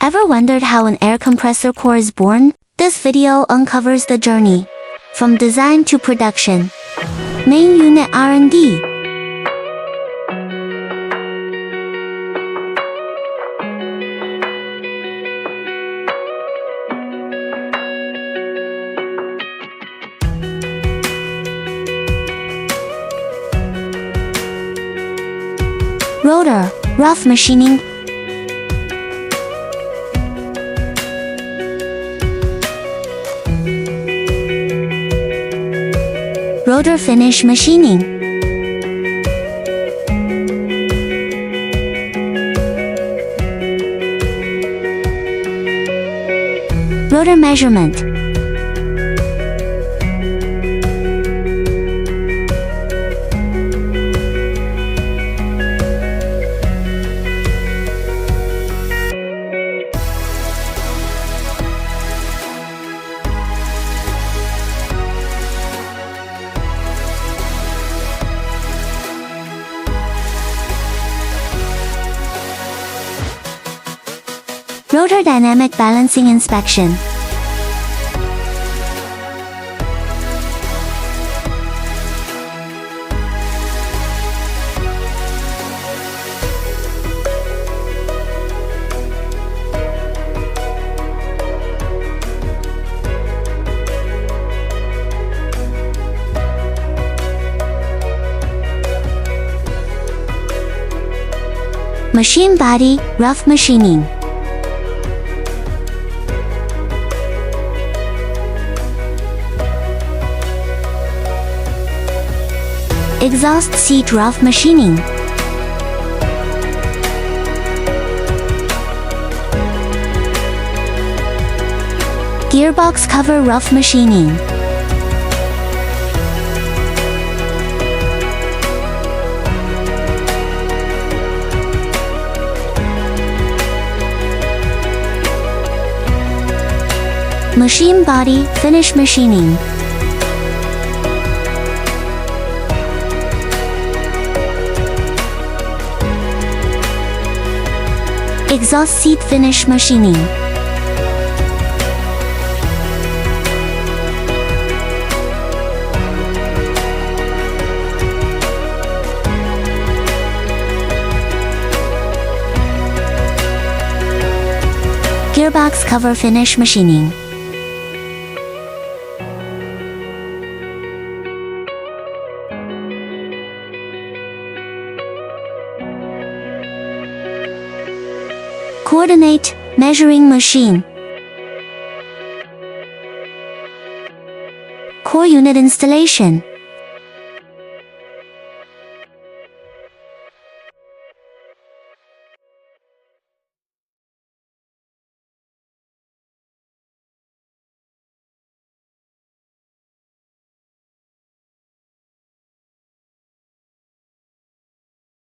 Ever wondered how an air compressor core is born? This video uncovers the journey from design to production. Main unit R&D. Rotor, rough machining. Rotor finish machining. Rotor measurement. Rotor dynamic balancing inspection. Machine body, rough machining. Exhaust seat rough machining. Gearbox cover rough machining. Machine body, finish machining. Exhaust seat finish machining. Gearbox cover finish machining. Coordinate, measuring machine. Core unit installation.